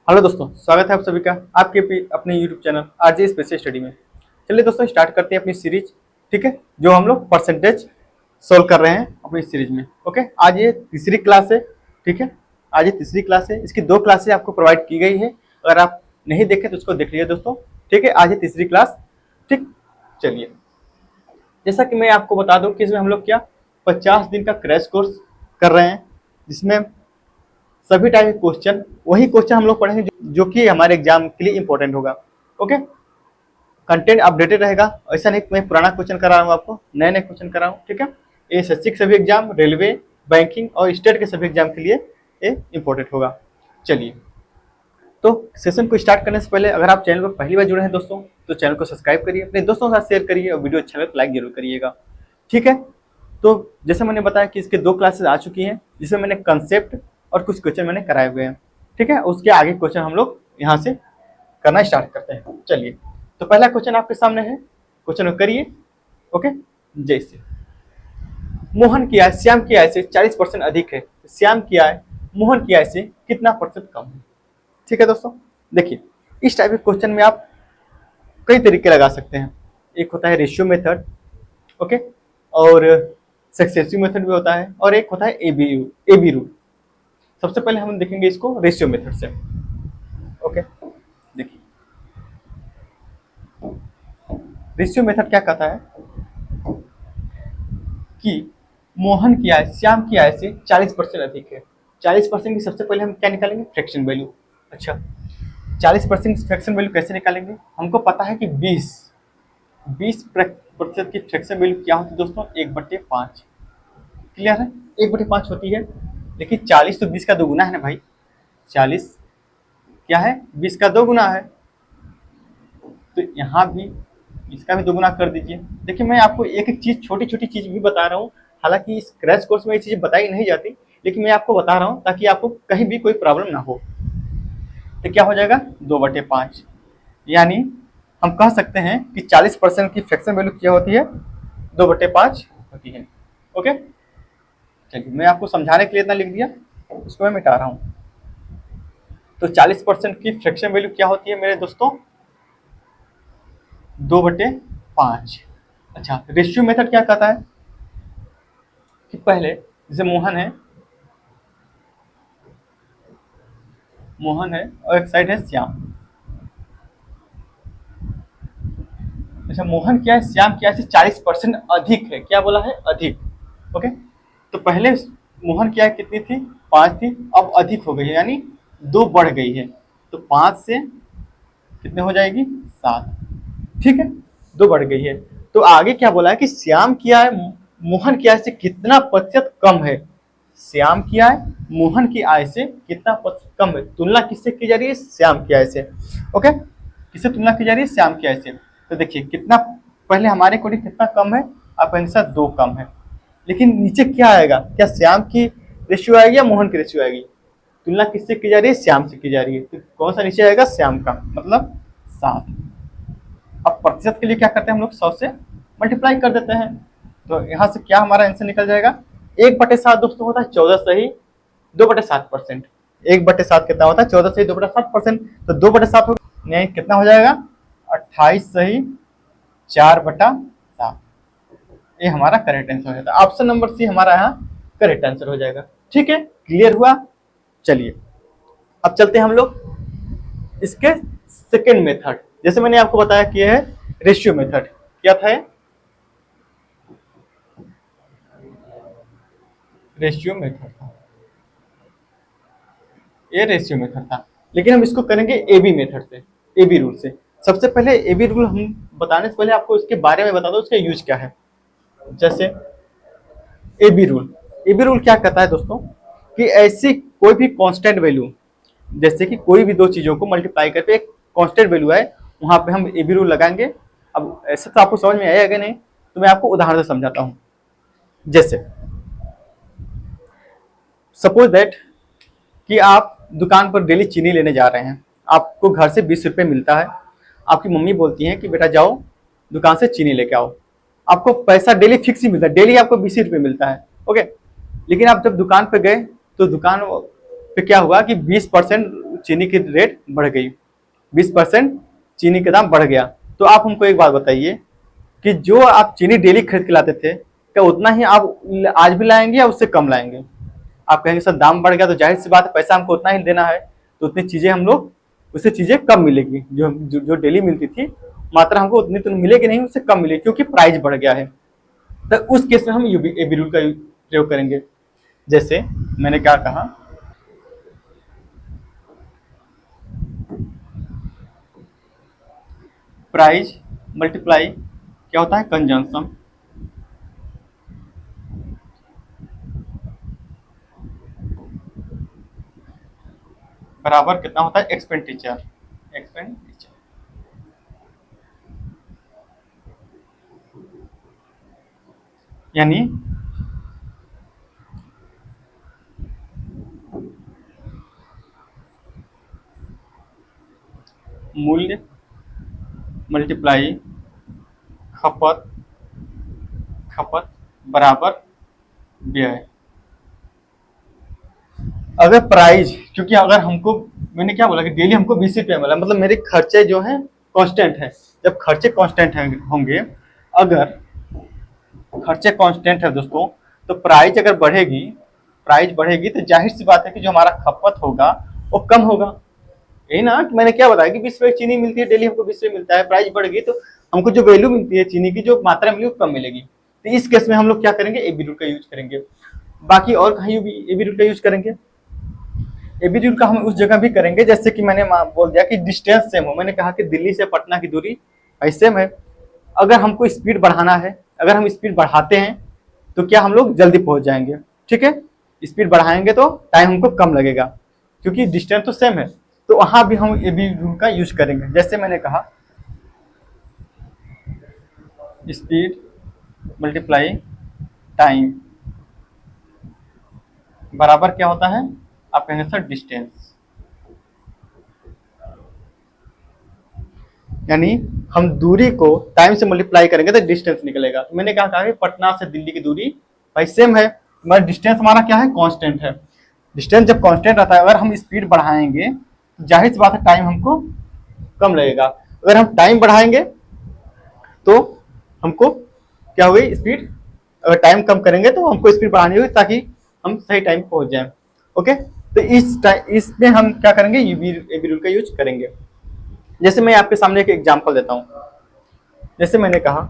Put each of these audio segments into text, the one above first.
Hello दोस्तों, स्वागत है आप सभी का आपके अपने YouTube channel RJ special study में। चलिए दोस्तों, स्टार्ट करते हैं अपनी सीरीज। ठीक है, जो हम लोग परसेंटेज सोल्व कर रहे हैं अपनी सीरीज में। ओके, आज ये तीसरी क्लास है। ठीक है, आज ये तीसरी क्लास है। इसकी दो क्लासेस आपको प्रोवाइड की गई है। अगर आप नहीं देखें तो उसको देख लीजिए दोस्तों। ठीक है, आज ये तीसरी क्लास। ठीक, चलिए, जैसा कि मैं आपको बता दूं कि इसमें हम लोग क्या 50 दिन का क्रैश कोर्स कर रहे हैं, जिसमें सभी टाइप के क्वेश्चन, वही क्वेश्चन हम लोग पढ़ेंगे जो कि हमारे एग्जाम के लिए इंपॉर्टेंट होगा। ओके, कंटेंट अपडेटेड रहेगा। ऐसा नहीं मैं पुराना क्वेश्चन करा रहा हूँ, आपको नए नए क्वेश्चन करा रहा हूँ। ठीक है, ये एसएससी के सभी एग्जाम, रेलवे, बैंकिंग और स्टेट के सभी एग्जाम के लिए ये इंपॉर्टेंट होगा। चलिए, तो सेशन को स्टार्ट करने से पहले अगर आप चैनल पर पहली बार जुड़े हैं दोस्तों, तो चैनल को सब्सक्राइब करिए, अपने दोस्तों के साथ शेयर करिए और वीडियो अच्छा लगे तो लाइक जरूर करिएगा। ठीक है, तो जैसे मैंने बताया कि इसके दो क्लासेस आ चुकी हैं, जिसमें मैंने कंसेप्ट और कुछ क्वेश्चन मैंने कराए हुए हैं। ठीक है, उसके आगे क्वेश्चन हम लोग यहाँ से करना स्टार्ट करते हैं। चलिए, तो पहला क्वेश्चन आपके सामने है, क्वेश्चन करिए। ओके, जैसे मोहन की आय श्याम की आय से 40% अधिक है, श्याम की आय मोहन की आय से कितना प्रतिशत कम है। ठीक है दोस्तों, देखिए, इस टाइप के क्वेश्चन में आप कई तरीके लगा सकते हैं। एक होता है रेशियो मेथड, ओके, और सक्सेसिव मेथड भी होता है, और एक होता है एबी रूल। सबसे पहले हम देखेंगे इसको रेशियो मेथड से। ओके, देखिए, रेशियो मेथड क्या कहता है कि मोहन की आय श्याम की आय से 40% अधिक है। 40% की सबसे पहले हम क्या निकालेंगे, फ्रैक्शन वैल्यू। अच्छा, 40% फ्रैक्शन वैल्यू कैसे निकालेंगे, हमको पता है कि 20% की फ्रैक्शन वैल्यू क्या होती है दोस्तों, 1/5। क्लियर है, 1/5 होती है। लेकिन 40 तो 20 का 2 गुना है ना भाई। 40 क्या है, 20 का 2 गुना है। तो यहाँ भी इसका भी 2 गुना कर दीजिए। देखिए, मैं आपको एक एक चीज, छोटी छोटी चीज भी बता रहा हूँ। हालांकि इस क्रैश कोर्स में ये चीजें बताई नहीं जाती, लेकिन मैं आपको बता रहा हूँ ताकि आपको कहीं भी कोई प्रॉब्लम ना हो। तो क्या हो जाएगा, 2/5। यानी हम कह सकते हैं कि 40% की फ्रैक्शन वैल्यू क्या होती है, 2/5 होती है। ओके, चलिए, मैं आपको समझाने के लिए इतना लिख दिया, उसको मैं मिटा रहा हूँ। तो 40% की फ्रैक्शन वैल्यू क्या होती है मेरे दोस्तों, 2/5। अच्छा, रेशियो मेथड क्या कहता है कि पहले जैसे मोहन है और एक साइड है श्याम। अच्छा, मोहन क्या है, श्याम क्या है, 40% अधिक है। क्या बोला है, अधिक। ओके, तो पहले मोहन क्या है, कितनी थी, 5 थी, अब अधिक हो गई है, यानी 2 बढ़ गई है। तो 5 से कितने हो जाएगी, 7। ठीक है, 2 बढ़ गई है। तो आगे क्या बोला है कि श्याम की आय मोहन की आय से कितना प्रतिशत कम है। श्याम की आय मोहन की आय से कितना प्रतिशत कम है, तुलना किससे की जा रही है, श्याम की आय से। ओके, किससे तुलना की जा रही है, श्याम की आय से। तो देखिए कितना, पहले हमारे अकॉर्डिंग कितना कम है, आप आंसर 2 कम है। लेकिन नीचे क्या आएगा, क्या श्याम की रेशियो आएगी या मोहन की रेशियो आएगी, तुलना किससे की जा रही है, श्याम से की जा रही है। तो कौन सा नीचे आएगा, श्याम का, मतलब 7। अब प्रतिशत के लिए क्या करते हैं हम लोग, 100 से मल्टीप्लाई कर देते हैं। तो यहाँ से क्या हमारा आंसर निकल जाएगा, 1/7 दोस्तों होता है 14 सही 2/7%। 1/7 कितना होता है, 14 सही 2/7%। तो 2/7 हो नहीं, कितना हो जाएगा, 28 सही 4/7। ये हमारा करेक्ट आंसर हो जाता है। ऑप्शन नंबर सी हमारा यहाँ करेक्ट आंसर हो जाएगा। ठीक है, क्लियर हुआ। चलिए, अब चलते हैं हम लोग इसके सेकेंड मेथड। जैसे मैंने आपको बताया कि है रेशियो मेथड, क्या था, रेशियो मेथड था, ये रेशियो मेथड था। लेकिन हम इसको करेंगे एबी मेथड से, एबी रूल से। सबसे पहले एबी रूल हम बताने से पहले आपको इसके बारे में बता दो, इसका यूज क्या है। जैसे एबी रूल, एबी रूल क्या कहता है दोस्तों कि ऐसी कोई भी कांस्टेंट वैल्यू, जैसे कि कोई भी दो चीजों को मल्टीप्लाई करके एक कांस्टेंट वैल्यू है, वहां पे हम एबी रूल लगाएंगे। अब ऐसे तो आपको समझ में आएगा नहीं, तो मैं आपको उदाहरण से समझाता हूं। जैसे सपोज दैट कि आप दुकान पर डेली चीनी लेने जा रहे हैं, आपको घर से 20 रुपये मिलता है। आपकी मम्मी बोलती हैं कि बेटा जाओ दुकान से चीनी लेके आओ। आपको पैसा डेली फिक्स ही मिलता है, डेली आपको 20 रुपये मिलता है। ओके, लेकिन आप जब दुकान पे गए तो दुकान पे क्या हुआ कि 20% चीनी की रेट बढ़ गई, 20% चीनी का दाम बढ़ गया। तो आप हमको एक बात बताइए कि जो आप चीनी डेली खरीद के लाते थे, क्या उतना ही आप आज भी लाएंगे या उससे कम लाएंगे? आप कहेंगे सर दाम बढ़ गया तो जाहिर सी बात है पैसा हमको उतना ही देना है, तो उतनी चीजें हम लोग, उससे चीजें कम मिलेगी, जो डेली मिलती थी मात्रा हमको उतनी तो मिलेगी नहीं, उससे कम मिलेगी क्योंकि प्राइस बढ़ गया है। तो उस केस में हम एबी रूल का प्रयोग करेंगे। जैसे मैंने क्या कहा, प्राइस मल्टीप्लाई क्या होता है, कंजम्पशन, बराबर कितना होता है, एक्सपेंडिचर। एक्सपेंडिचर यानी मूल्य मल्टीप्लाई खपत, खपत बराबर व्यय। अगर प्राइस, क्योंकि अगर हमको, मैंने क्या बोला कि डेली हमको 20 रुपया मिला, मतलब मेरे खर्चे जो हैं कांस्टेंट है। जब खर्चे कांस्टेंट होंगे, अगर खर्चे कांस्टेंट है दोस्तों, तो प्राइस अगर बढ़ेगी, प्राइस बढ़ेगी तो जाहिर सी बात है कि जो हमारा खपत होगा वो कम होगा। यही ना कि मैंने क्या बताया कि 20 रुपये चीनी मिलती है डेली, हमको 20 रुपये मिलता है, प्राइस बढ़ गई तो हमको जो वैल्यू मिलती है चीनी की, जो मात्रा मिली वो कम मिलेगी। तो इस केस में हम लोग क्या करेंगे, एबी रूल का यूज करेंगे। बाकी और कहीं भी एबी रूल का यूज करेंगे। एबी रूल का हम उस जगह भी करेंगे जैसे कि मैंने बोल दिया कि डिस्टेंस सेम हो। मैंने कहा कि दिल्ली से पटना की दूरी भाई सेम है, अगर हमको स्पीड बढ़ाना है, अगर हम स्पीड बढ़ाते हैं तो क्या हम लोग जल्दी पहुंच जाएंगे, ठीक है। स्पीड बढ़ाएंगे तो टाइम हमको कम लगेगा क्योंकि डिस्टेंस तो सेम है। तो वहां भी हम एबी रूल का यूज करेंगे। जैसे मैंने कहा स्पीड मल्टीप्लाई टाइम बराबर क्या होता है, आप कहेंगे सर डिस्टेंस। यानी हम दूरी को टाइम से मल्टीप्लाई करेंगे तो डिस्टेंस निकलेगा। तो मैंने कहा कि पटना से दिल्ली की दूरी भाई सेम है, मगर डिस्टेंस हमारा क्या है, कांस्टेंट है। डिस्टेंस जब कांस्टेंट रहता है, अगर हम स्पीड बढ़ाएंगे तो जाहिर सी बात है टाइम हमको कम लगेगा। अगर हम टाइम बढ़ाएंगे तो हमको क्या होगी, स्पीड, अगर टाइम कम करेंगे तो हमको स्पीड बढ़ानी होगी ताकि हम सही टाइम पहुंच जाए। ओके, तो इसमें हम क्या करेंगे, एबी रूल का यूज करेंगे। जैसे मैं आपके सामने एक एग्जांपल देता हूं। जैसे मैंने कहा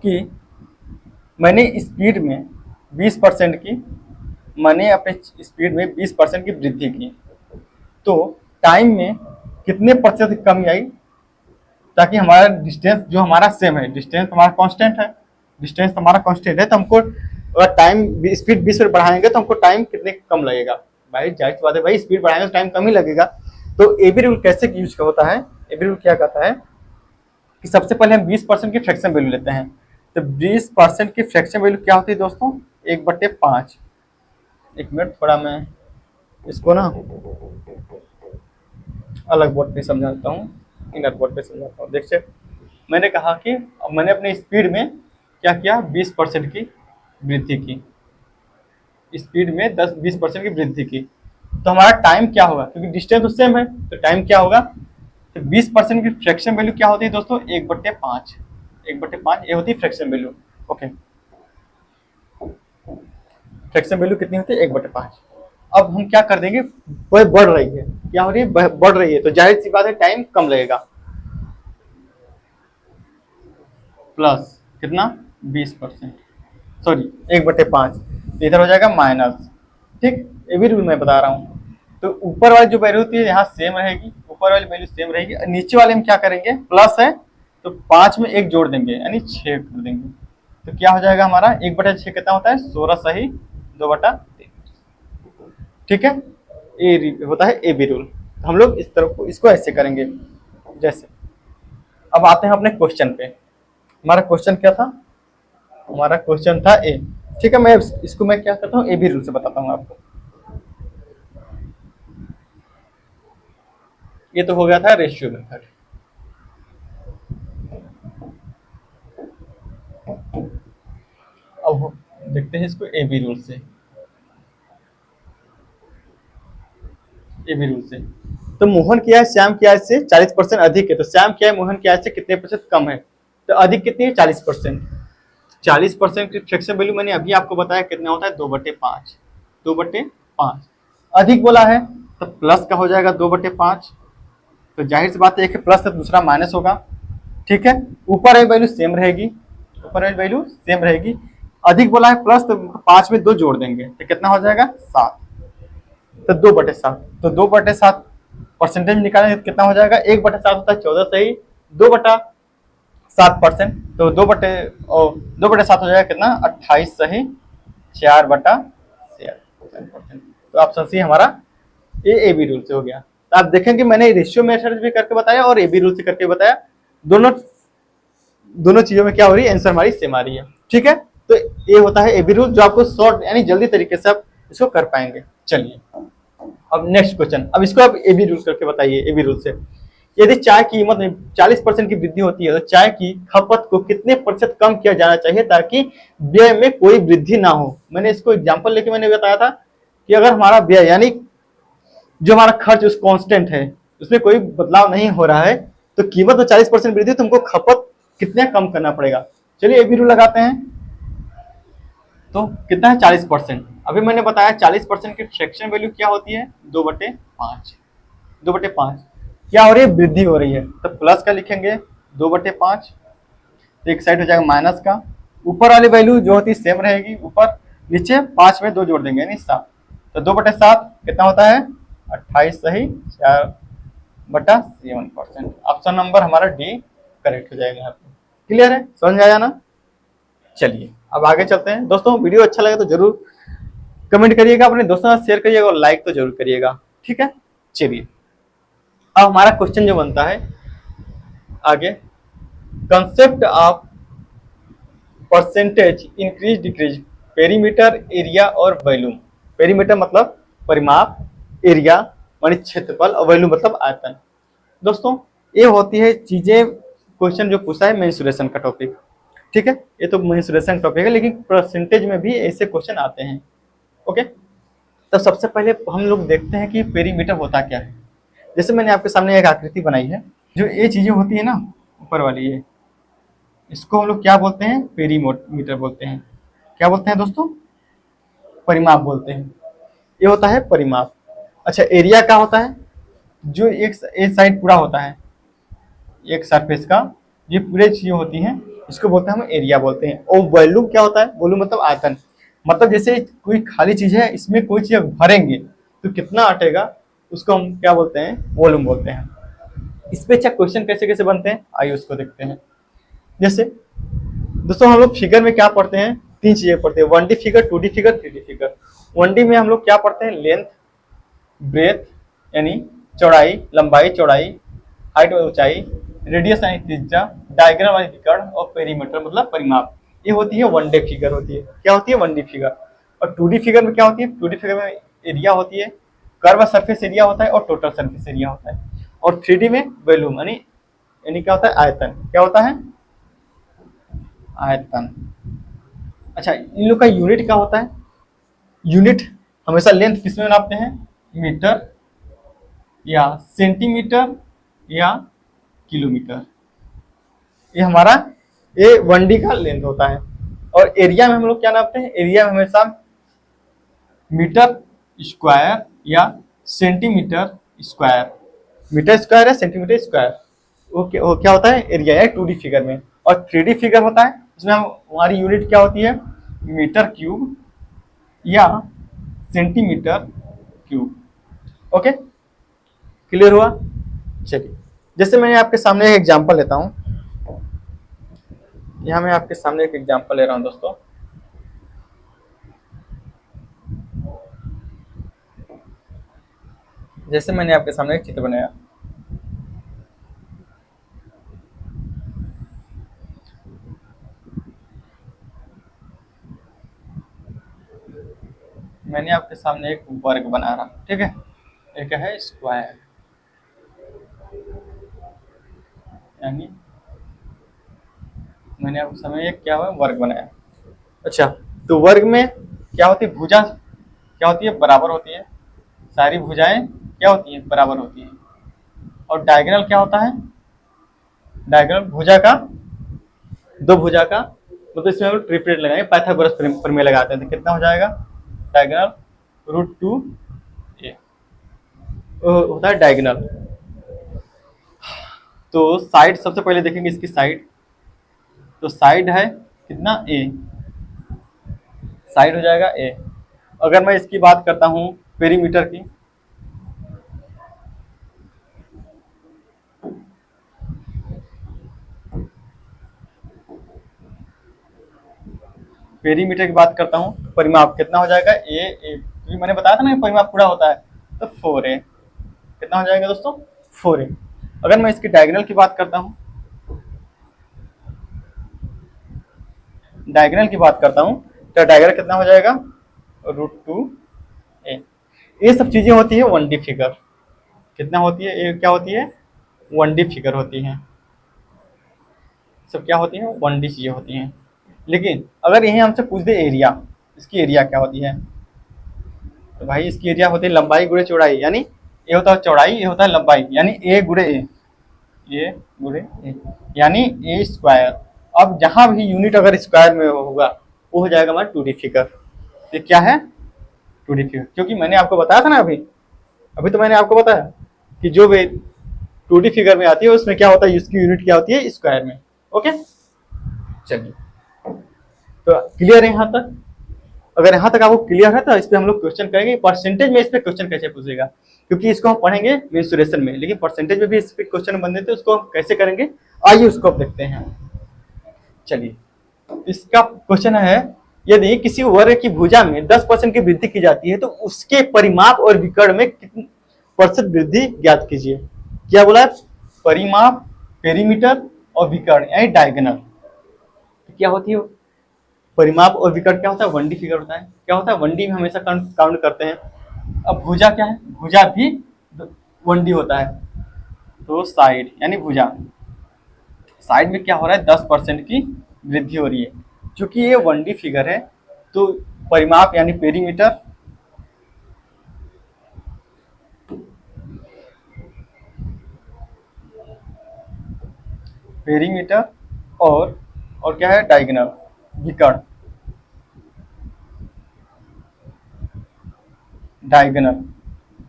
कि मैंने स्पीड में 20% की, मैंने अपने स्पीड में 20% की वृद्धि की, तो टाइम में कितने प्रतिशत की कमी आई, ताकि हमारा डिस्टेंस जो हमारा सेम है, डिस्टेंस हमारा कांस्टेंट है, डिस्टेंस हमारा कांस्टेंट है, तो हमको अगर टाइम स्पीड 20 बढ़ाएंगे तो हमको टाइम कितने कम लगेगा। भाई जाहिर सी बात है भाई, स्पीड बढ़ाएंगे तो टाइम कम ही लगेगा। तो एबी रूल कैसे यूज होता है, एबी रूल क्या कहता है कि सबसे पहले हम 20% की फ्रैक्शन वैल्यू लेते हैं। तो 20% की फ्रैक्शन वैल्यू क्या होती है दोस्तों, 1/5। एक मिनट, थोड़ा मैं इसको ना अलग बोर्ड पे समझाता हूँ, इनर बोर्ड पे समझाता हूँ। देखिए मैंने कहा कि मैंने अपने स्पीड में क्या किया, 20% की वृद्धि की, स्पीड में 10-20% की वृद्धि की, तो हमारा टाइम क्या होगा, क्योंकि डिस्टेंस तो सेम है तो टाइम क्या होगा, तो 20% की फ्रैक्शन वैल्यू क्या होती है दोस्तों, 1/5। 1/5 ये होती है fraction value. Okay, fraction value कितनी होती है, 1/5। अब हम क्या कर देंगे, वह बढ़ रही है, क्या हो रही है, बढ़ रही है, तो जाहिर सी बात है टाइम कम लगेगा। प्लस कितना, 20%, सॉरी 1/5, इधर हो जाएगा माइनस। ठीक, ये भी रूल मैं बता रहा हूँ। तो ऊपर वाली जो वैल्यू होती है यहाँ सेम रहेगी, ऊपर वाली वैल्यू सेम रहेगी, नीचे वाले में क्या करेंगे, प्लस है तो 5 में 1 जोड़ देंगे यानी 6 कर देंगे। तो क्या हो जाएगा हमारा, 1/6 कितना होता है, 16 सही 2/3। ठीक है, ये होता है ए बी रूल। तो हम लोग इस तरह को, इसको ऐसे करेंगे। जैसे अब आते हैं अपने क्वेश्चन पे। हमारा क्वेश्चन क्या था, हमारा क्वेश्चन था ए। ठीक है, मैं इसको मैं क्या करता हूँ, ए बी रूल से बताता हूँ आपको। ये तो हो गया था रेशियो मेथड। अब देखते हैं इसको ए बी रूल से। ए बी रूल से। तो मोहन की आय श्याम की आय से 40% अधिक है, तो श्याम की आय मोहन की आय से कितने प्रतिशत कम है? तो अधिक कितनी है? 40%। 40% की फ्रैक्शन वैल्यू मैंने अभी आपको बताया कितना होता है, 2/5। 2/5 अधिक बोला है तो प्लस का हो जाएगा 2/5। तो जाहिर सी बात है, एक प्लस है दूसरा माइनस होगा, ठीक है। ऊपर वाली वैल्यू सेम रहेगी, ऊपर वाली वैल्यू सेम रहेगी। अधिक बोला है प्लस, तो 5 में 2 जोड़ देंगे तो कितना हो जाएगा? 7। तो 2/7, तो 2/7 परसेंटेज निकालेंगे तो कितना हो जाएगा? 1/7 होता है 14 सही 2/7%, तो 2/7 हो जाएगा कितना? 28 सही 4/7%। तो ऑप्शन सी हमारा ए बी रूल से हो गया। तो आप देखेंगे मैंने रेशियो मेथड भी करके बताया और ए बी रूल से करके बताया, दोनों दोनों चीजों में क्या हो रही है? आंसर हमारी सेम आ रही है, ठीक है। तो ये होता है ए बी रूल, जो आपको शॉर्ट यानी जल्दी तरीके से आप इसको कर पाएंगे। चलिए अब नेक्स्ट क्वेश्चन, अब इसको आप ए बी रूल करके बताइए। ए बी रूल से यदि चाय की कीमत में 40% की वृद्धि होती है तो चाय की खपत को कितने प्रतिशत कम किया जाना चाहिए ताकि व्यय में कोई वृद्धि ना हो? मैंने इसको एग्जांपल लेके मैंने बताया था कि अगर हमारा व्यय यानी जो हमारा खर्च उस कांस्टेंट है, उसमें कोई बदलाव नहीं हो रहा है, तो कीमत में 40% वृद्धि, तुमको खपत कितने कम करना पड़ेगा? चलिए ए बी रूल लगाते हैं। तो कितना है? 40%। अभी मैंने बताया 40% की फ्रैक्शन वैल्यू क्या होती है? 2/5। 2/5 क्या हो रही है? वृद्धि हो रही है, तो प्लस का लिखेंगे 2/5, तो एक साइड हो जाएगा माइनस का। ऊपर वाली वैल्यू जो होती है सेम रहेगी, ऊपर नीचे 5 में 2 जोड़ देंगे यानी 7। तो 2/7 कितना होता है? 28 सही 4/7%। ऑप्शन नंबर हमारा डी करेक्ट हो जाएगा यहाँ पे। क्लियर है? समझ में आया ना? चलिए अब आगे चलते हैं। दोस्तों वीडियो अच्छा लगे तो जरूर कमेंट करिएगा, अपने दोस्तों के साथ शेयर करिएगा और लाइक तो जरूर करिएगा, ठीक है। चलिए अब हमारा क्वेश्चन जो बनता है आगे, concept of percentage increase decrease, perimeter, area और वॉल्यूम। पेरीमीटर मतलब परिमाप, एरिया मानी क्षेत्रफल और वॉल्यूम मतलब आयतन। दोस्तों ये होती है चीजें, क्वेश्चन जो पूछा है मेंसुरेशन का टॉपिक, ठीक है। ये तो मेंसुरेशन टॉपिक है, लेकिन परसेंटेज में भी ऐसे क्वेश्चन आते हैं, ओके। तो सबसे पहले हम लोग देखते हैं कि पेरीमीटर होता क्या है। जैसे मैंने आपके सामने एक आकृति बनाई है, जो ये चीजें होती है ना ऊपर वाली, ये इसको हम लोग क्या बोलते हैं? पेरीमीटर बोलते हैं। क्या बोलते हैं दोस्तों? परिमाप बोलते हैं। ये होता है परिमाप। अच्छा एरिया क्या होता है? जो एक साइड पूरा होता है, एक सरफेस का ये पूरे चीजें होती हैं, इसको बोलते हैं हम एरिया बोलते हैं। और वॉल्यूम क्या होता है? वॉल्यूम मतलब आयतन, मतलब जैसे कोई खाली चीज है, इसमें कोई चीज भरेंगे तो कितना अटेगा, उसको हम क्या बोलते हैं? वॉल्यूम बोलते हैं। इस पे अच्छा क्वेश्चन कैसे कैसे बनते हैं, आइए उसको देखते हैं। जैसे दोस्तों हम लोग फिगर में क्या पढ़ते हैं? 3 चीजें पढ़ते हैं, 1D figure, 2D figure, 3D figure. 1D में हम लोग क्या पढ़ते हैं? लेंथ, ब्रेथ यानी चौड़ाई, लंबाई, चौड़ाई, हाइट और ऊंचाई, रेडियस यानी त्रिज्या, डायग्राम यानी विकर्ण और पेरीमीटर मतलब परिमाप। ये होती है 1D फिगर होती है। क्या होती है? 1D figure. और 2D फिगर में क्या होती है? 2D फिगर में एरिया होती है, कर्व सरफेस एरिया होता है और टोटल सरफेस एरिया होता है। और 3D में वॉल्यूम यानी यानी क्या होता है? आयतन। क्या होता है? आयतन। अच्छा इन लोग का यूनिट क्या होता है? यूनिट हमेशा लेंथ किसमें नापते हैं? मीटर या सेंटीमीटर या किलोमीटर। ये हमारा ये 1D का लेंथ होता है। और एरिया में हम लोग क्या नापते हैं? एरिया में हमेशा मीटर स्क्वायर या सेंटीमीटर स्क्वायर, मीटर स्क्वायर या सेंटीमीटर स्क्वायर, वो क्या होता है? एरिया है 2D फिगर में। और 3D फिगर होता है, इसमें हमारी यूनिट क्या होती है? मीटर क्यूब या सेंटीमीटर क्यूब। ओके क्लियर हुआ? चलिए जैसे मैं आपके सामने एक एग्जांपल लेता हूं, यहाँ मैं आपके सामने एक एग्जांपल ले रहा हूं दोस्तों। जैसे मैंने आपके सामने एक चित्र बनाया, मैंने आपके सामने एक वर्ग बना रहा, ठीक है। एक है स्क्वायर, यानी मैंने आपके सामने एक क्या हुआ? वर्ग बनाया। अच्छा तो वर्ग में क्या होती है? भुजा क्या होती है? बराबर होती है। सारी भुजाएं क्या होती है, बराबर होती है। और डायगोनल क्या होता है, डायगोनल भुजा का, दो भुजा का, मतलब इसमें हम ट्रिपलेट लगाएंगे, पाइथागोरस प्रमेय लगाते हैं, तो कितना हो जाएगा, डायगोनल √2a होता है डायगोनल। तो साइड सबसे पहले देखेंगे इसकी साइड, तो साइड है कितना, a, साइड हो जाएगा a। अगर मैं इसकी बात करता हूँ पेरीमीटर की, पेरीमीटर की बात करता हूँ, परिमाप कितना हो जाएगा, a, क्योंकि मैंने बताया था ना परिमाप पूरा होता है, तो 4a कितना हो जाएगा दोस्तों, 4a। अगर मैं इसकी डायगोनल की बात करता हूँ, डायगोनल की बात करता हूँ, तो डायगोनल कितना हो जाएगा, √2a। ये सब चीजें होती है 1D फिगर, कितना होती है, ये क्या होती है, 1D फिगर होती है, सब क्या होती है, 1D चीजें होती हैं। लेकिन अगर यही हमसे पूछ दे एरिया, इसकी एरिया क्या होती है, तो भाई इसकी एरिया होती है लंबाई गुणे चौड़ाई, यानी ये होता है चौड़ाई, ये होता है लंबाई, यानी ए गुणे ए, ये गुणे ए, यानी ए स्क्वायर। अब जहां भी यूनिट अगर स्क्वायर में होगा वो हो जाएगा हमारा 2D फिगर। ये क्या है, 2D फिगर, क्योंकि मैंने आपको बताया था ना अभी अभी तो मैंने आपको बताया कि जो भी 2D फिगर में आती है उसमें क्या होता है, उसकी यूनिट क्या होती है, स्क्वायर में। ओके, चलिए, तो क्लियर है यहाँ तक। अगर यहाँ तक आपको क्लियर है तो इस पे हम लोग क्वेश्चन करेंगे, परसेंटेज में इस पे क्वेश्चन कैसे पूछेगा, क्योंकि इसको हम पढ़ेंगे मेंसुरेशन में, लेकिन परसेंटेज में भी इस पे क्वेश्चन बन देते हैं, उसको हम कैसे करेंगे आइए उसको अब देखते हैं। चलिए, इसका क्वेश्चन है, यदि किसी वर्ग की भुजा में 10% की वृद्धि की जाती है तो उसके परिमाप और विकर्ण में कितनी % वृद्धि ज्ञात कीजिए। क्या बोला है, परिमाप, पेरीमीटर और विकर्ण यानी डायगोनल। क्या होती है परिमाप और विकर्ण, क्या होता है, 1D फिगर होता है। क्या होता है, 1D में हमेशा काउंट करते हैं। अब भुजा क्या है, भुजा भी 1D होता है, तो साइड यानी भुजा, साइड में क्या हो रहा है, 10% की वृद्धि हो रही है। क्योंकि ये 1D फिगर है तो परिमाप यानी पेरीमीटर, पेरीमीटर और क्या है, डायगोनल, विकर्ण, डायगोनल,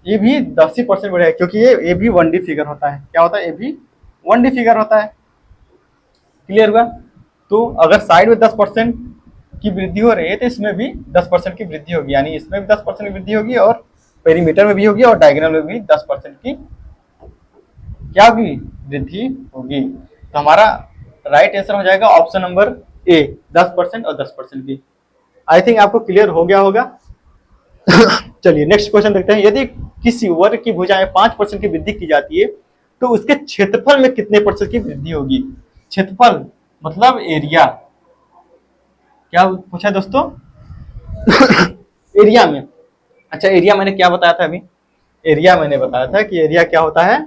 ये भी 10% बढ़ेगा, क्योंकि ये भी 1D फिगर होता है। क्या होता है, ये भी 1D फिगर होता है। क्लियर हुआ। तो अगर साइड में 10% की वृद्धि हो रही है तो इसमें भी 10% की वृद्धि होगी, यानी इसमें भी 10% की वृद्धि होगी और पेरीमीटर में भी होगी और डायगोनल में भी 10% की क्या होगी, वृद्धि होगी। तो हमारा राइट आंसर हो जाएगा ऑप्शन नंबर ए, 10% और 10% की। आई थिंक आपको क्लियर हो गया होगा। चलिए नेक्स्ट क्वेश्चन देखते हैं। यदि किसी वर्ग की भुजा में 5% की वृद्धि की जाती है तो उसके क्षेत्रफल में कितने % की वृद्धि होगी। क्षेत्रफल मतलब एरिया, क्या पूछा दोस्तों, एरिया में। अच्छा, एरिया मैंने क्या बताया था अभी, एरिया मैंने बताया था कि एरिया क्या होता है,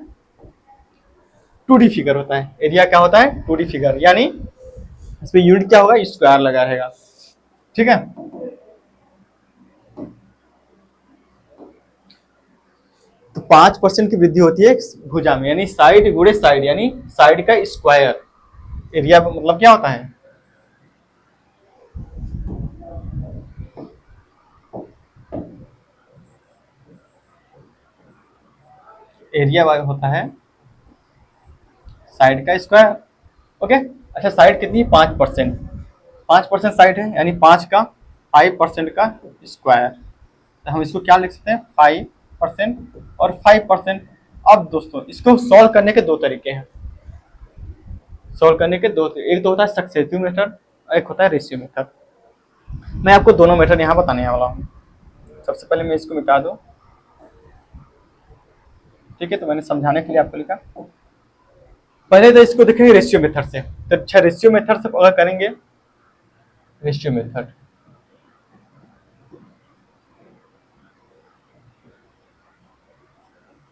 2D फिगर होता है। एरिया क्या होता है, 2D फिगर, यानी इसमें यूनिट क्या होगा, स्क्वायर लगा रहेगा। ठीक है, तो 5% की वृद्धि होती है भुजा में, यानी साइड गुणे साइड, यानी साइड का स्क्वायर। एरिया मतलब क्या होता है, एरिया होता है साइड का स्क्वायर। ओके, अच्छा साइड कितनी, 5%, 5% साइड है, यानी 5 का 5% का स्क्वायर। तो हम इसको क्या लिख सकते हैं, 5% और 5%। अब दोस्तों इसको सॉल्व करने के दो तरीके हैं, सॉल्व करने के दो, एक तो होता है सक्सेसिव मेथड, एक होता है रेशियो मेथड। मैं आपको दोनों मेथड यहाँ बताने वाला हूँ। सबसे पहले मैं इसको मिटा दूँ, ठीक है, तो मैंने समझाने के लिए आपको लिखा। पहले तो इसको देखेंगे रेशियो मेथड से। तो अच्छा, रेशियो मेथड से अगर करेंगे, रेशियो मेथड,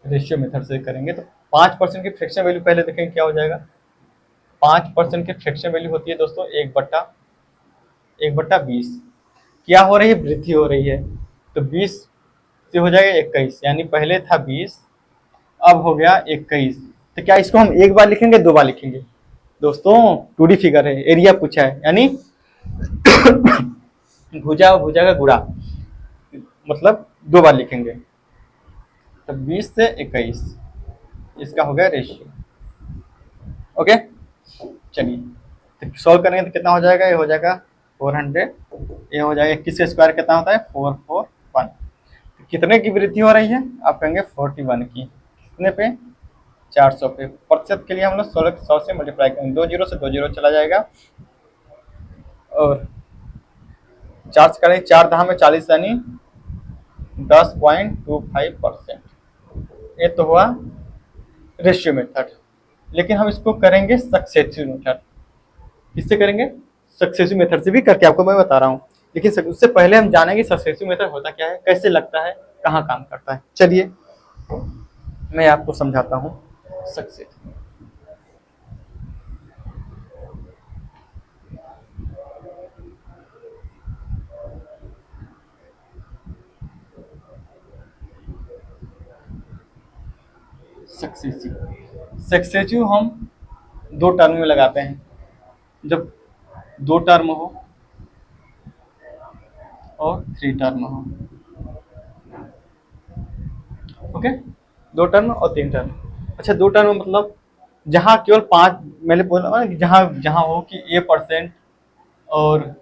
रेशियो मेथड से करेंगे तो 5% की फ्रैक्शन वैल्यू पहले देखेंगे क्या हो जाएगा। 5% की फ्रैक्शन वैल्यू होती है दोस्तों 1/20। क्या हो रही है, वृद्धि हो रही है, तो 20 से हो जाएगा 21, यानी पहले था 20 अब हो गया 21। तो क्या इसको हम एक बार लिखेंगे, दो बार लिखेंगे? दोस्तों 2D फिगर है, एरिया पूछा है, यानी भुजा और भुजा का गुणा, मतलब दो बार लिखेंगे। तो 20 से 21 इसका हो गया रेशियो। ओके, चलिए तो सॉल्व करेंगे तो कितना हो जाएगा? ये हो जाएगा 400, ये हो जाएगा 21 का स्क्वायर कितना होता है? 441। तो कितने की वृद्धि हो रही है? आप कहेंगे 41 की। कितने पे? 400 पे। प्रतिशत के लिए हम लोग 100 से मल्टीप्लाई करेंगे, 2 जीरो से 2 जीरो चला जाएगा और 4 से करेंगे, 4 दहा में 40 यानी 10.25%। ये तो हुआ रेशियो मेथड। लेकिन हम इसको करेंगे सक्सेसिव मेथड। किससे करेंगे? सक्सेसिव मेथड से भी करके आपको मैं बता रहा हूँ। लेकिन उससे पहले हम जानेंगे सक्सेसिव मेथड होता क्या है, कैसे लगता है, कहाँ काम करता है। चलिए मैं आपको समझाता हूँ सक्सेसिव। सक्सेसिव हम दो टर्म में लगाते हैं। जब दो टर्म हो और 3 टर्म हो। ओके, 2 टर्म और 3 टर्म। अच्छा, 2 टर्म मतलब जहाँ केवल 5, मैंने बोला ना कि जहाँ जहाँ हो कि A% और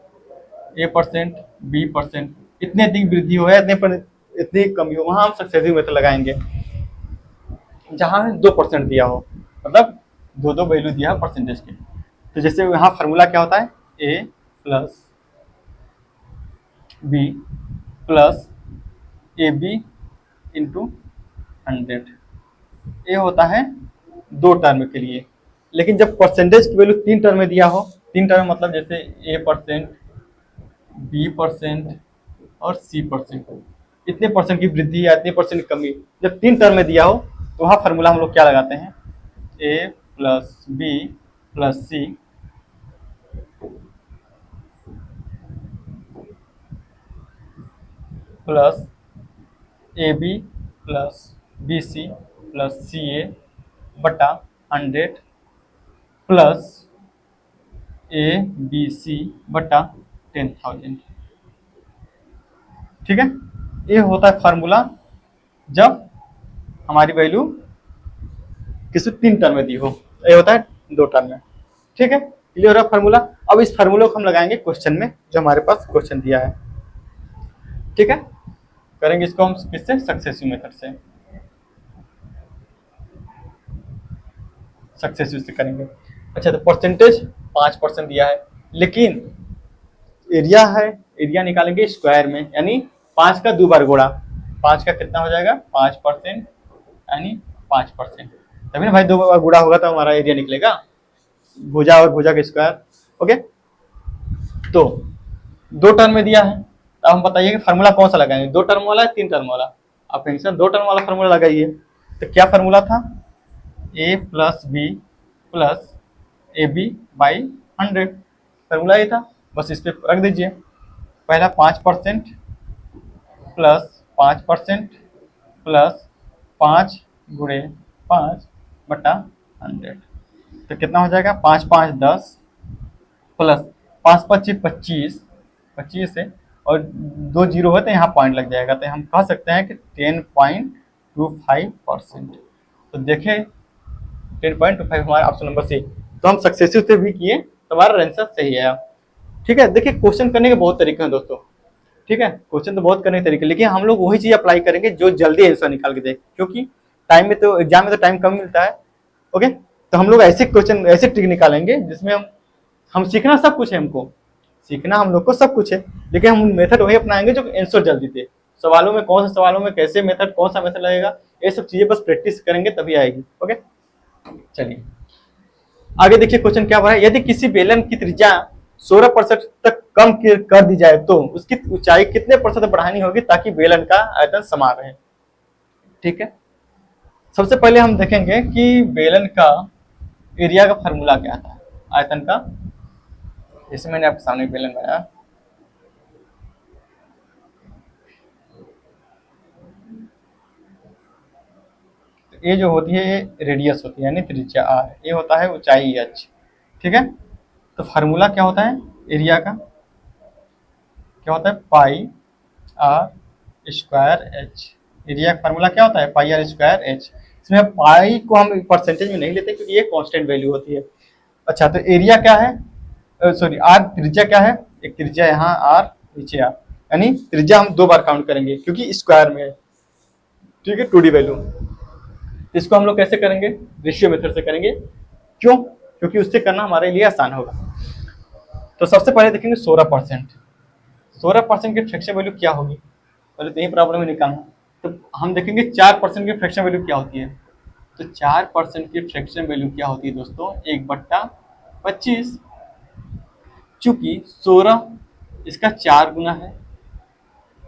A%, B% इतने अधिक वृद्धि हो या इतने पर इतनी कमी हो, वहाँ हम सक्सेसिव मेथड लगाएंगे। जहाँ 2% दिया हो, मतलब दो दो वैल्यू दिया हो परसेंटेज के। तो जैसे यहाँ फार्मूला क्या होता है? A plus B plus AB into 100। ये होता है 2 टर्म के लिए। लेकिन जब परसेंटेज की वैल्यू 3 टर्म में दिया हो, 3 टर्म मतलब जैसे A%, B% और C%, इतने परसेंट की वृद्धि या इतने परसेंट की कमी जब 3 टर्म में दिया हो, तो वहाँ फार्मूला हम लोग क्या लगाते हैं? A plus B plus C plus AB plus BC plus CA बटा 100 प्लस ABC बटा 10,000। ठीक है, ये होता है फार्मूला जब हमारी वैल्यू किसी 3 टर्म में दी हो। ये होता है 2 टर्म में। ठीक है, क्लियर है फार्मूला? अब इस फार्मूला को हम लगाएंगे क्वेश्चन में, जो हमारे पास क्वेश्चन दिया है। ठीक है, करेंगे इसको हम किससे? सक्सेसिव मेथड से। सक्सेसिव से करेंगे। अच्छा, तो परसेंटेज 5% दिया है, लेकिन एरिया है, एरिया निकालेंगे स्क्वायर में, यानी 5 का 2 बार गुणा। 5 का कितना हो जाएगा? 5%, यानी 5%। तभी ना भाई 2 बार गुणा होगा तो हमारा एरिया निकलेगा, भुजा और भुजा का स्क्वायर। ओके, तो 2 टर्म में दिया है, तो हम बताइए कि फार्मूला कौन सा लगाएंगे? 2 टर्म वाला या 3 टर्म वाला? आप कहेंगे सर 2 टर्म वाला फार्मूला लगाइए। तो क्या फार्मूला था? A plus B plus AB by 100। Formula ये था, बस इस पे रख दीजिए। पहला 5% प्लस 5% प्लस 5 गुणे 5 बटा 100। तो कितना हो जाएगा? 5 5 10 प्लस 5 25 25, 25 से और 2 जीरो है तो यहाँ पॉइंट लग जाएगा, तो हम कह सकते हैं कि 10.25%। तो देखें 10.25 हमारा ऑप्शन नंबर सी। तो हम सक्सेसिव से भी किए तो हमारा आंसर सही है। ठीक है, देखिए क्वेश्चन करने के बहुत तरीके हैं दोस्तों। ठीक है, क्वेश्चन तो बहुत करने के तरीके, लेकिन हम लोग वही चीज अप्लाई करेंगे जो जल्दी आंसर निकाल के दे, क्योंकि टाइम में तो एग्जाम में तो टाइम कम मिलता है। ओके, तो हम लोग ऐसे क्वेश्चन, ऐसे ट्रिक निकालेंगे जिसमें हम सीखना सब कुछ है, हमको सीखना हम लोग को सब कुछ है, लेकिन हम मेथड वही अपनाएंगे जो आंसर जल्दी दे। सवालों में कौन से सवालों में कैसे मेथड, कौन सा मेथड लगेगा, ये सब चीजें बस प्रैक्टिस करेंगे तभी आएगी। ओके, चलिए आगे देखिए क्वेश्चन क्या हुआ है। यदि किसी बेलन की त्रिज्या 16% तक कम कर दी जाए तो उसकी ऊंचाई कितने प्रतिशत बढ़ानी होगी ताकि बेलन का आयतन समान रहे? ठीक है, सबसे पहले हम देखेंगे कि बेलन का एरिया का फार्मूला क्या था, आयतन का। जैसे मैंने आपके सामने बेलन बनाया, ये जो होती है ये रेडियस होती है यानी त्रिज्या आर, ये होता है ऊंचाई एच। ठीक है, तो फार्मूला क्या होता है एरिया का, क्या होता है पाई आर स्क्वायर एच। एरिया का फार्मूला क्या होता है पाई आर स्क्वायर एच। इसमें पाई को हम परसेंटेज में नहीं लेते क्योंकि ये कांस्टेंट वैल्यू होती है। अच्छा, तो एरिया क्या है, सॉरी आर त्रिज्या क्या है, एक त्रिज्या यहाँ आर नीचे आर, यानी त्रिज्या हम 2 बार काउंट करेंगे क्योंकि स्क्वायर में है। ठीक है, 2D वैल्यू। इसको हम लोग कैसे करेंगे, रेशियो मेथड से करेंगे। क्यों, क्योंकि उससे करना हमारे लिए आसान होगा। तो सबसे पहले देखेंगे 16%। 16% की फ्रैक्शन वैल्यू क्या होगी, पहले तो यही प्रॉब्लम में निकालना। तो हम देखेंगे 4% की फ्रैक्शन वैल्यू क्या होती है। तो 4% की फ्रैक्शन वैल्यू क्या होती है दोस्तों, 1/25। चूंकि 16 इसका 4 गुना है,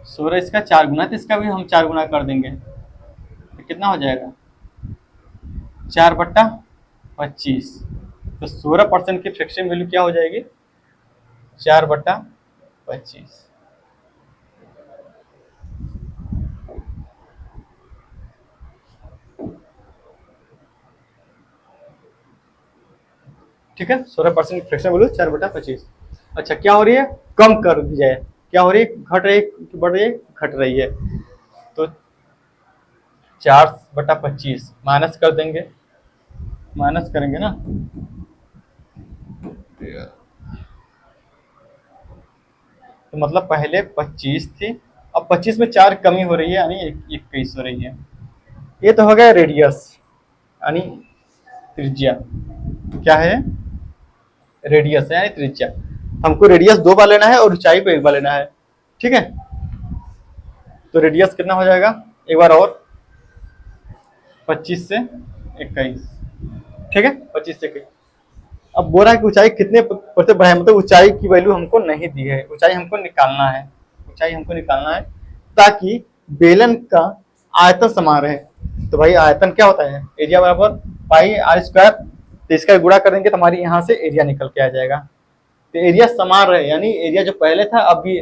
16 इसका 4 गुना, तो इसका भी हम 4 गुना कर देंगे तो कितना हो जाएगा 4/25। तो 16% की फ्रैक्शन वैल्यू क्या हो जाएगी 4/25। ठीक है, 16% की फ्रैक्शन वैल्यू 4/25। अच्छा, क्या हो रही है, कम कर दी जाए, क्या हो रही है, घट रही है, बढ़ रही है, घट रही है। तो 4/25 माइनस कर देंगे, माइनस करेंगे ना, तो मतलब पहले 25 थी, अब 25 में 4 कमी हो रही है यानी 21 हो रही है। ये तो हो गया रेडियस यानी त्रिज्या, क्या है रेडियस है यानी त्रिज्या। हमको रेडियस 2 बार लेना है और ऊंचाई को 1 बार लेना है। ठीक है, तो रेडियस कितना हो जाएगा एक बार और, 25 से 21। ठीक है, 25 से 21। अब बोल रहा है कि ऊंचाई कितने प्रतिशत बढ़ाए, मतलब ऊंचाई की वैल्यू हमको नहीं दी है, ऊंचाई हमको निकालना है, ऊंचाई हमको निकालना है ताकि बेलन का आयतन समान रहे। तो भाई आयतन क्या होता है, एरिया बराबर पाई आर स्क्वायर, तो इसका गुणा करेंगे तो हमारी यहाँ से एरिया निकल के आ जाएगा। तो एरिया समान रहे यानी एरिया जो पहले था अब भी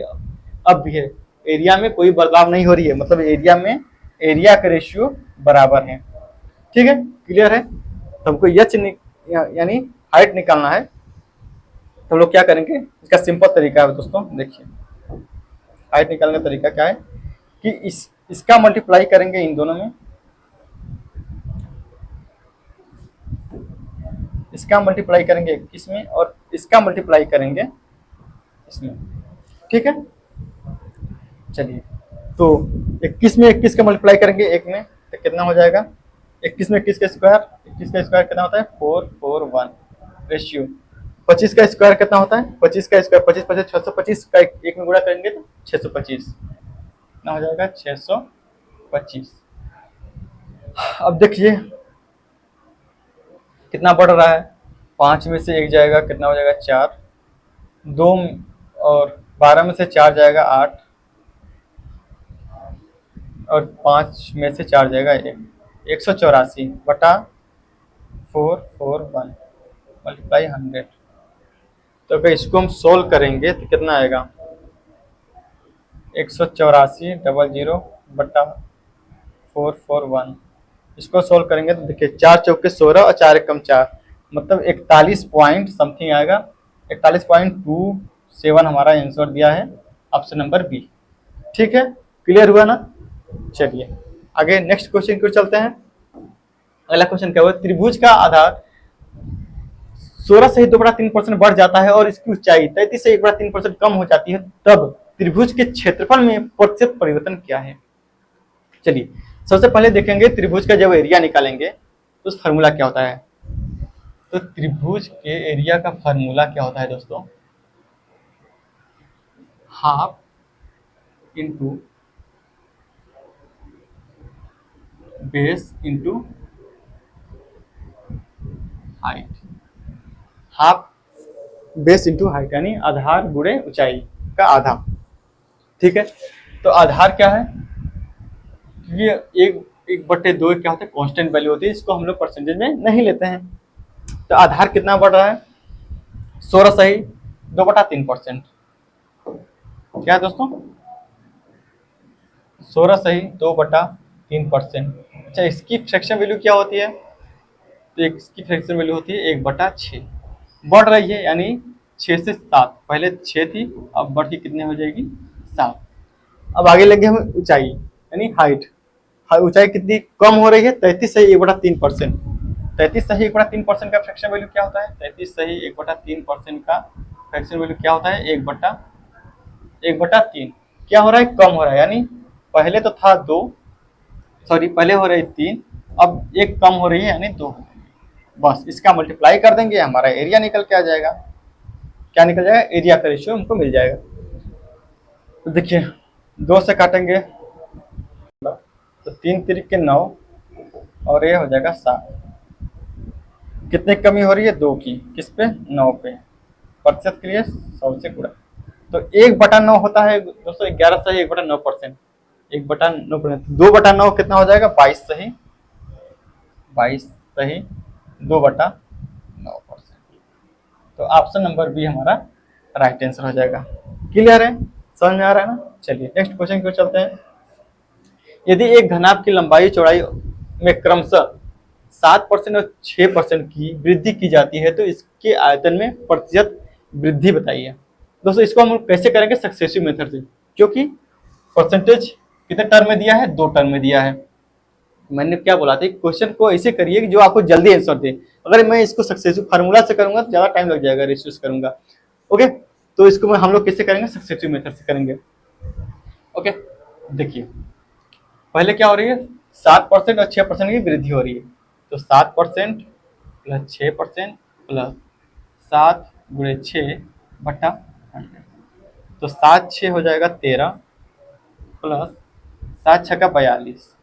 है, एरिया में कोई बदलाव नहीं हो रही है, मतलब एरिया में एरिया का रेशियो बराबर है। ठीक है, क्लियर है। तो हमको एच यानी हाइट निकालना है, तो हम लोग क्या करेंगे, इसका सिंपल तरीका है दोस्तों, देखिए हाइट निकालने का तरीका क्या है कि इसका मल्टीप्लाई करेंगे इन दोनों में, इसका मल्टीप्लाई करेंगे इसमें और इसका मल्टीप्लाई करेंगे इसमें। ठीक है, चलिए तो 21 में 21 का मल्टीप्लाई करेंगे एक में तो कितना हो जाएगा, 21 में 21 का स्क्वायर, 21 का स्क्वायर कितना होता है 441 रेशियो। 25 का स्क्वायर कितना होता है, 25 का स्क्वायर 25 25 625 का एक में गुणा करेंगे तो 625, कितना हो जाएगा 625। अब देखिए कितना बढ़ रहा है, 5 में से 1 जाएगा कितना हो जाएगा 4, 2 और 12 में से 4 जाएगा 8 और 5 में से 4 जाएगा 184/441 मल्टीप्लाई 100। तो अगर इसको हम सोल्व करेंगे तो कितना आएगा 184/441। इसको सोल्व करेंगे तो देखिए 4 चौके 16 और 4 एकम 4, मतलब 41 पॉइंट समथिंग आएगा, 41.27 हमारा आंसर दिया है ऑप्शन नंबर बी। ठीक है, क्लियर हुआ ना। चलिए आगे नेक्स्ट क्वेश्चन को चलते हैं। अगला क्वेश्चन क्या हुआ, त्रिभुज का आधार 16 से 2/3% बढ़ जाता है और इसकी ऊंचाई 33 से 1/3% कम हो जाती है, तब त्रिभुज के क्षेत्रफल में प्रतिशत परिवर्तन क्या है। चलिए सबसे पहले देखेंगे त्रिभुज का जब एरिया निकालेंगे तो उस फार्मूला क्या होता है। तो त्रिभुज के एरिया का फार्मूला क्या होता है दोस्तों, half into base into height, half base into height यानी आधार गुणे ऊंचाई का आधा। ठीक है, तो आधार क्या है, ये 1/2 क्या होता है कांस्टेंट वैल्यू होती है, इसको हम लोग परसेंटेज में नहीं लेते हैं। तो आधार कितना बढ़ रहा है 16 सही 2/3%, क्या है दोस्तों 16 सही 2/3, 3%। अच्छा, इसकी फ्रैक्शन वैल्यू क्या होती है? तो इसकी फ्रैक्शन वैल्यू होती है 1/6। बढ़ रही है यानी 6 से 7, पहले 6 थी, अब बढ़ के कितने हो जाएगी? 7। अब आगे लगे हमें ऊंचाई यानी हाइट। ऊंचाई कितनी कम हो रही है? 33 सही 1/3%। 33 सही 1/3% का फ्रैक्शन वैल्यू क्या होता है? 33 सही 1/3% का फ्रैक्शन वैल्यू क्या होता है? 1/3। क्या हो रहा है? कम हो रहा है, यानी पहले तो था 2, सॉरी पहले हो रही 3, अब 1 कम हो रही है यानी 2। बस इसका मल्टीप्लाई कर देंगे, हमारा एरिया निकल के आ जाएगा। क्या निकल जाएगा? एरिया का रेशियो हमको मिल जाएगा। तो देखिए 2 से काटेंगे तो 3 × 9 और ये हो जाएगा 7। कितने की कमी हो रही है? 2 की। किस पे? 9 पे। प्रतिशत के लिए 100 से गुणा। तो 1/9 होता है दोस्तों 11 सही 1/9%। 1/9%, 2/9 कितना हो जाएगा? 22 सही 2/9%। तो ऑप्शन नंबर बी हमारा राइट आंसर हो जाएगा। क्लियर है? समझ में आ रहा है ना? चलिए नेक्स्ट क्वेश्चन की ओर चलते हैं। यदि एक घनाभ की लंबाई चौड़ाई में क्रमशः 7% और 6% की वृद्धि की जाती है तो इसके आयतन में प्रतिशत वृद्धि बताइए। दोस्तों इसको हम कैसे करेंगे? सक्सेसिव मेथड से, क्योंकि परसेंटेज कितने टर्म में दिया है? 2 टर्म में दिया है। मैंने क्या बोला था, क्वेश्चन को ऐसे करिए कि जो आपको जल्दी आंसर दे। अगर मैं इसको सक्सेसिव फार्मूला से करूंगा तो ज्यादा टाइम लग जाएगा, रेशियो से करूंगा। ओके, तो इसको हम लोग कैसे करेंगे? सक्सेसिव मेथड से करेंगे। ओके, देखिए पहले क्या हो रही है? 7% और 6% की वृद्धि हो रही है। तो 7% प्लस 6% प्लस 7 × 6/100। तो 7 6 हो जाएगा 13 प्लस 7 6 42।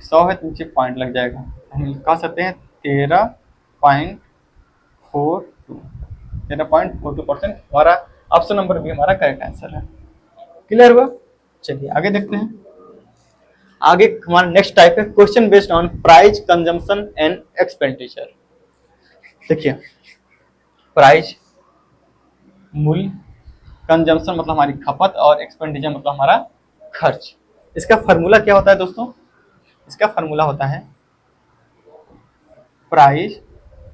100 है तो नीचे पॉइंट लग जाएगा, हम कह सकते हैं 13.42%। हमारा ऑप्शन नंबर बी हमारा करेक्ट आंसर है। क्लियर हुआ? चलिए आगे देखते हैं। आगे हमारा नेक्स्ट टाइप है question based on price consumption and expenditure. देखिए प्राइस मूल्य, कंजम्पशन मतलब हमारी खपत, और एक्सपेंडिचर मतलब हमारा खर्च। इसका फार्मूला क्या होता है दोस्तों? इसका फार्मूला होता है प्राइस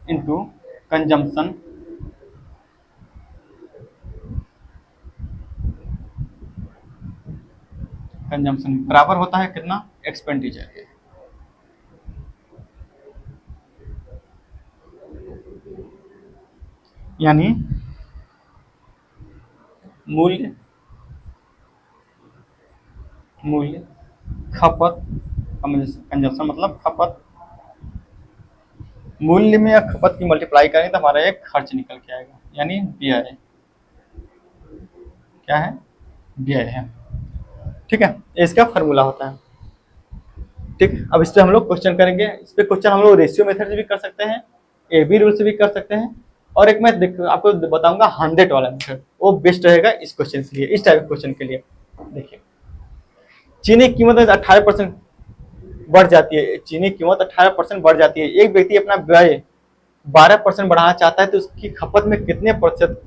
इंटू कंजम्पशन बराबर होता है कितना? एक्सपेंडिचर के। यानी मूल्य खपत, कंजम्पशन मतलब खपत, मूल्य में या खपत की मल्टीप्लाई करें तो हमारा एक खर्च निकल के आएगा, यानी व्यय। क्या है? व्यय है। ठीक है, इसका फार्मूला होता है। ठीक, अब इस पे हम लोग क्वेश्चन करेंगे। इस पे क्वेश्चन हम लोग रेशियो मेथड से भी कर सकते हैं, ए बी रूल से भी कर सकते हैं, और एक मैं आपको बताऊंगा 100 वाला मेथड, वो बेस्ट रहेगा इस क्वेश्चन के लिए, इस टाइप के क्वेश्चन के लिए। देखिए चीनी की कीमत 18% बढ़ जाती है, चीनी की कीमत 18% बढ़ जाती है। एक व्यक्ति अपना व्यय 12% बढ़ाना चाहता है तो उसकी खपत में कितने प्रतिशत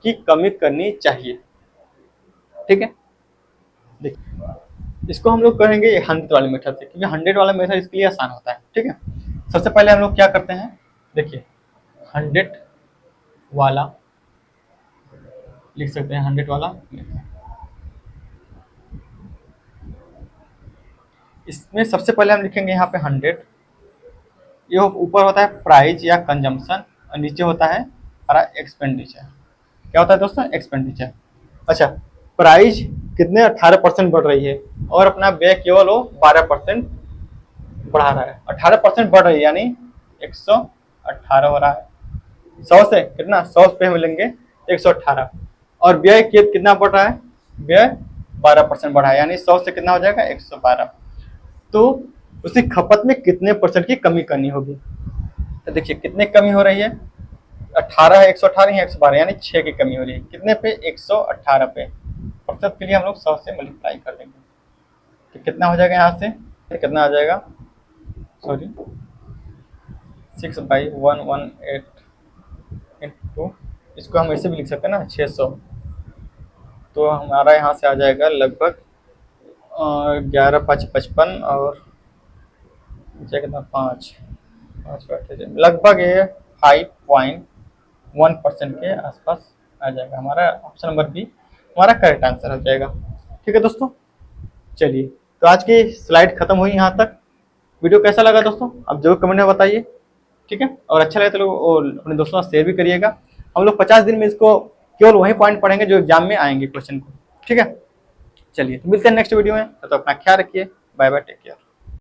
की कमी करनी चाहिए? ठीक है, देखिए इसको हम लोग करेंगे 100 वाले मेथड से, क्योंकि 100 वाला मेथड इसके लिए आसान होता है। ठीक है, सबसे पहले हम लोग क्या करते हैं? देखिए 100 वाला लिख सकते हैं, 100 वाला इसमें सबसे पहले हम लिखेंगे यहाँ पे 100। ये ऊपर होता है प्राइस या कंजम्पशन और नीचे होता है हमारा एक्सपेंडिचर। क्या होता है दोस्तों? एक्सपेंडिचर। अच्छा, प्राइस कितने 18% बढ़ रही है और अपना व्यय केवल वो 12% बढ़ा रहा है। 18% बढ़ रही है यानी 118 हो रहा है। 100 से कितना? 100 पे हम लेंगे 118, और व्यय कितना बढ़ रहा है? व्यय 12% बढ़ा है, यानी 100 से कितना हो जाएगा? 112। तो उसी खपत में कितने परसेंट की कमी करनी होगी? तो देखिए कितने कमी हो रही है? 18 है, 118 है, 112, यानी 6 की कमी हो रही है। कितने पे? 118 पे। प्रतिशत के लिए हम लोग 100 से मल्टीप्लाई कर देंगे तो कितना हो जाएगा? यहाँ से कितना आ जाएगा? सॉरी 6/118 इंटू, इसको हम ऐसे भी लिख सकते हैं ना 600। तो हमारा यहाँ से आ जाएगा लगभग 11 5 55 और कितना 5 5 लगभग ये 5.1% के आसपास आ जाएगा। हमारा ऑप्शन नंबर बी हमारा करेक्ट आंसर हो जाएगा। ठीक है दोस्तों, चलिए तो आज की स्लाइड खत्म हुई यहाँ तक। वीडियो कैसा लगा दोस्तों आप जरूर कमेंट में बताइए। ठीक है, और अच्छा लगे तो लोग अपने दोस्तों से शेयर भी करिएगा। हम लोग 50 दिन में इसको केवल वही पॉइंट पढ़ेंगे जो एग्जाम में आएंगे क्वेश्चन को। ठीक है, चलिए तो मिलते हैं नेक्स्ट वीडियो में। तो अपना ख्याल रखिए। Bye bye, take care.